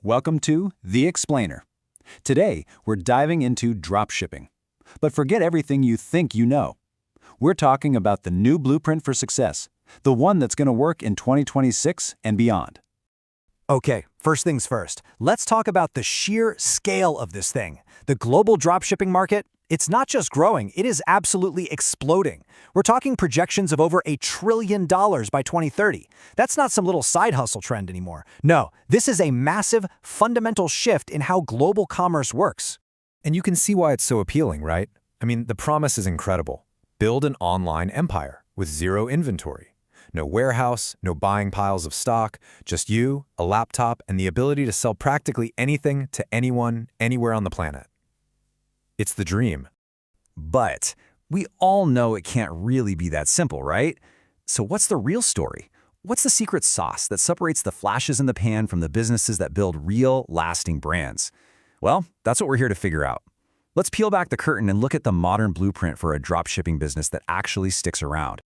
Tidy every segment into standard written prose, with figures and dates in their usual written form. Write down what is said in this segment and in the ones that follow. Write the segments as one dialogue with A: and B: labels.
A: Welcome to The Explainer. Today, we're diving into dropshipping. But forget everything you think you know. We're talking about the new blueprint for success, the one that's going to work in 2026 and beyond.
B: Okay, first things first. Let's talk about the sheer scale of this thing. The global dropshipping market, it's not just growing, it is absolutely exploding. We're talking projections of over $1 trillion by 2030. That's not some little side hustle trend anymore. No, this is a massive, fundamental shift in how global commerce works.
C: And you can see why it's so appealing, right? I mean, the promise is incredible. Build an online empire with zero inventory. No warehouse, no buying piles of stock, just you, a laptop, and the ability to sell practically anything to anyone, anywhere on the planet. It's the dream.
A: But we all know it can't really be that simple, right? So what's the real story? What's the secret sauce that separates the flashes in the pan from the businesses that build real, lasting brands? Well, that's what we're here to figure out. Let's peel back the curtain and look at the modern blueprint for a dropshipping business that actually sticks around.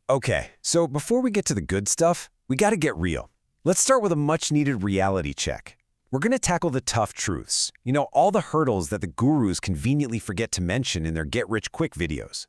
D: Okay, so before we get to the good stuff, we gotta get real. Let's start with a much-needed reality check. We're gonna tackle the tough truths. You know, all the hurdles that the gurus conveniently forget to mention in their get-rich-quick videos.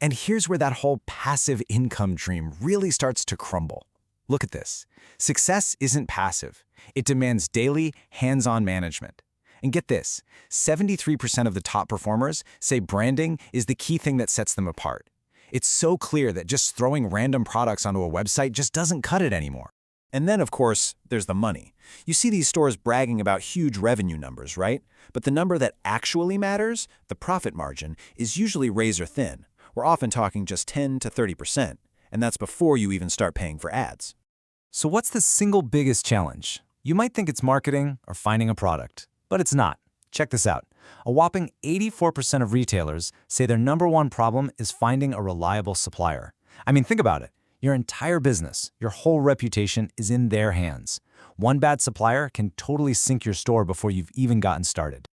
D: And here's where that whole passive income dream really starts to crumble. Look at this. Success isn't passive. It demands daily, hands-on management. And get this, 73% of the top performers say branding is the key thing that sets them apart. It's so clear that just throwing random products onto a website just doesn't cut it anymore. And then, of course, there's the money. You see these stores bragging about huge revenue numbers, right? But the number that actually matters, the profit margin, is usually razor thin. We're often talking just 10 to 30%, and that's before you even start paying for ads.
A: So what's the single biggest challenge? You might think it's marketing or finding a product, but it's not. Check this out. A whopping 84% of retailers say their number one problem is finding a reliable supplier. I mean, think about it. Your entire business, your whole reputation is in their hands. One bad supplier can totally sink your store before you've even gotten started.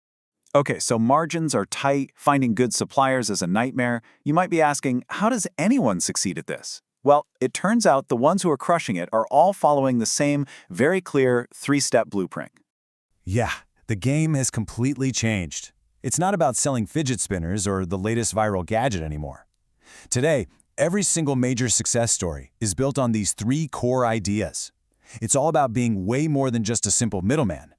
A: Okay, so margins are tight, finding good suppliers is a nightmare. You might be asking, how does anyone succeed at this? Well, it turns out the ones who are crushing it are all following the same very clear three-step blueprint. Yeah, the game has completely changed. It's not about selling fidget spinners or the latest viral gadget anymore. Today, every single major success story is built on these three core ideas. It's all about being way more than just a simple middleman.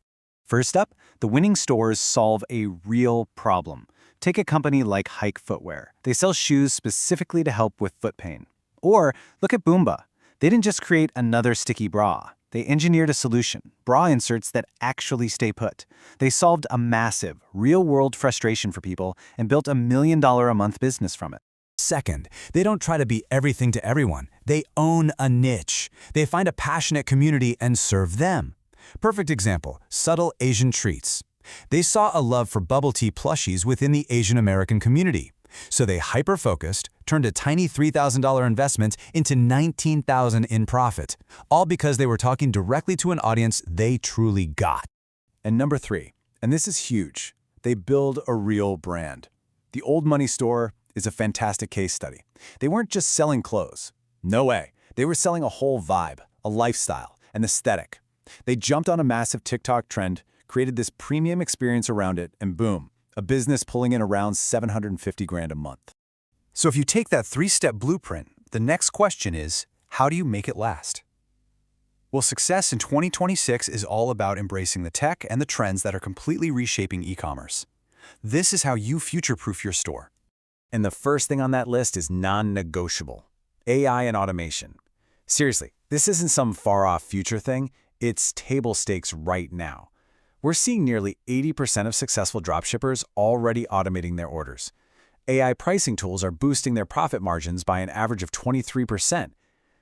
A: First up, the winning stores solve a real problem. Take a company like Hike Footwear. They sell shoes specifically to help with foot pain. Or look at Boomba. They didn't just create another sticky bra. They engineered a solution, bra inserts that actually stay put. They solved a massive, real-world frustration for people and built $1 million a month business from it.
B: Second, they don't try to be everything to everyone. They own a niche. They find a passionate community and serve them. Perfect example, Subtle Asian Treats. They saw a love for bubble tea plushies within the Asian American community. So they hyper-focused, turned a tiny $3,000 investment into $19,000 in profit, all because they were talking directly to an audience they truly got.
A: And number three, and this is huge, they build a real brand. The Old Money store is a fantastic case study. They weren't just selling clothes. No way. They were selling a whole vibe, a lifestyle, an aesthetic. They jumped on a massive TikTok trend, created this premium experience around it, and boom, a business pulling in around $750,000 a month. So if you take that three-step blueprint, the next question is, how do you make it last? Well, success in 2026 is all about embracing the tech and the trends that are completely reshaping e-commerce. This is how you future-proof your store. And the first thing on that list is non-negotiable: AI and automation. Seriously, this isn't some far-off future thing. It's table stakes right now. We're seeing nearly 80% of successful dropshippers already automating their orders. AI pricing tools are boosting their profit margins by an average of 23%.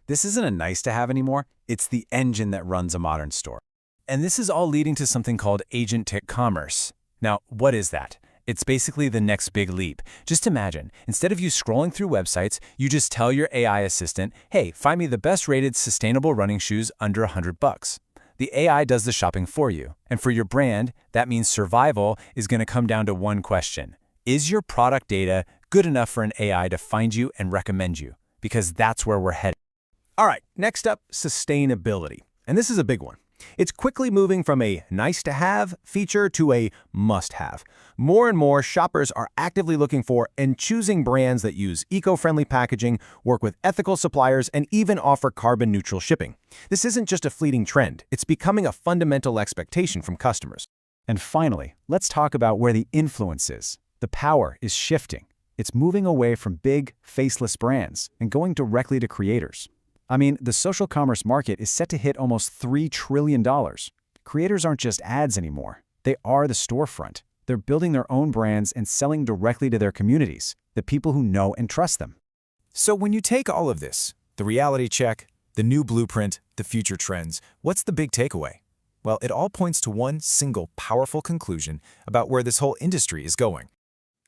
A: This isn't a nice-to-have anymore. It's the engine that runs a modern store. And this is all leading to something called Agentic Commerce. Now, what is that? It's basically the next big leap. Just imagine, instead of you scrolling through websites, you just tell your AI assistant, hey, find me the best-rated sustainable running shoes under $100. The AI does the shopping for you. And for your brand, that means survival is going to come down to one question. Is your product data good enough for an AI to find you and recommend you? Because that's where we're headed. All right, next up, sustainability. And this is a big one.
D: It's quickly moving from a nice-to-have feature to a must-have. More and more shoppers are actively looking for and choosing brands that use eco-friendly packaging, work with ethical suppliers, and even offer carbon-neutral shipping. This isn't just a fleeting trend. It's becoming a fundamental expectation from customers.
A: And finally, let's talk about where the influence is. The power is shifting. It's moving away from big, faceless brands and going directly to creators. I mean, the social commerce market is set to hit almost $3 trillion. Creators aren't just ads anymore. They are the storefront. They're building their own brands and selling directly to their communities, the people who know and trust them.
B: So when you take all of this, the reality check, the new blueprint, the future trends, what's the big takeaway? Well, it all points to one single powerful conclusion about where this whole industry is going.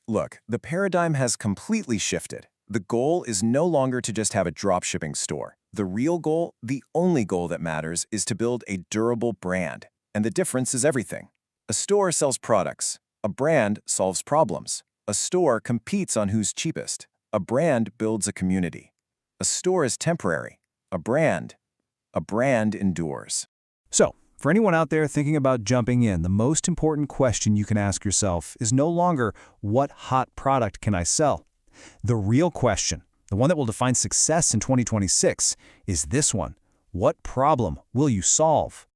A: Look, the paradigm has completely shifted. The goal is no longer to just have a dropshipping store. The real goal, the only goal that matters, is to build a durable brand. And the difference is everything. A store sells products. A brand solves problems. A store competes on who's cheapest. A brand builds a community. A store is temporary. A brand endures.
B: So, for anyone out there thinking about jumping in, the most important question you can ask yourself is no longer, what hot product can I sell? The real question, the one that will define success in 2026, is this one. What problem will you solve?